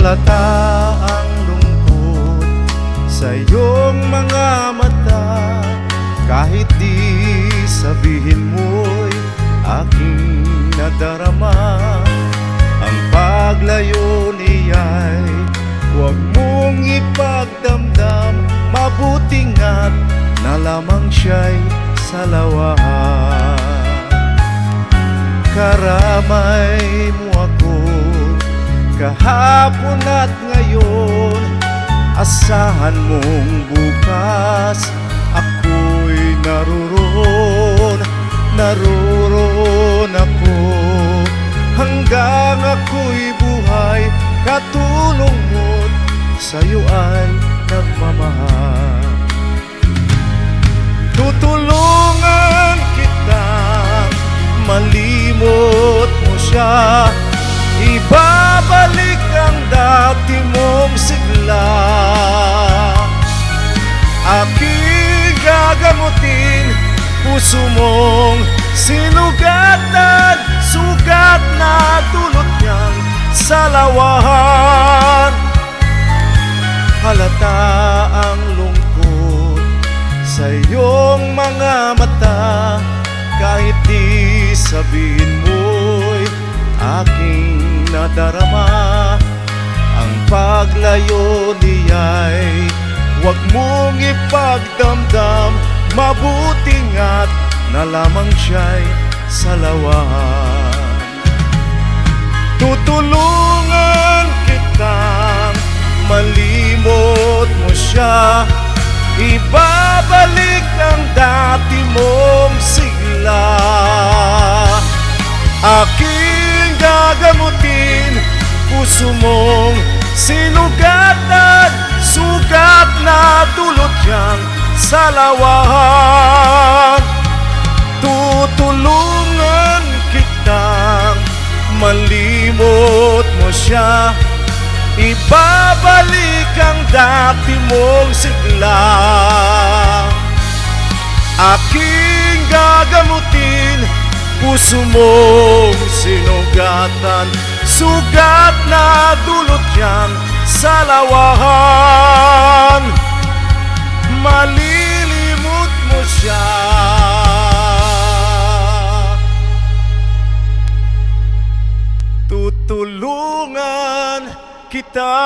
Halata ang lungkot sa iyong mga mata, kahit di sabihin mo'y aking nadarama. Ang paglayo niya'y huwag mong ipagdamdam, mabuti nga't na lamang siya'y salawahan. Karamay mo ako kahapon at ngayon, asahan mong bukas ako'y naroon ako, hanggang ako'y buhay, katulong mo't sa'yo ay nagmamahal. Tutulungan kitang malimot mo siya, ibabalik ang dati mong sigla. Aking gagamutin puso mong sinugatan, sugat na dulot niyang salawahan. Halata ang lungkot sa iyong mga mata, kahit di sabihin mo'y aking nadarama. Ang paglayo niya'y huwag mong ipagdamdam, mabuti nga't na lamang siya'y salawahan. Tutulungan kitang malimot mo siya, ibabalik ang dati mong sigla. Aking gagamutin puso mong sinugatan, sugat na dulot niyang salawahan. Tutulungan kitang malimot mo siya, ibabalik ang dati mong sigla. Aking gagamutin puso mong sinugatan, sugat na dulot niyang salawahan. Malilimot mo siya, tutulungan kita.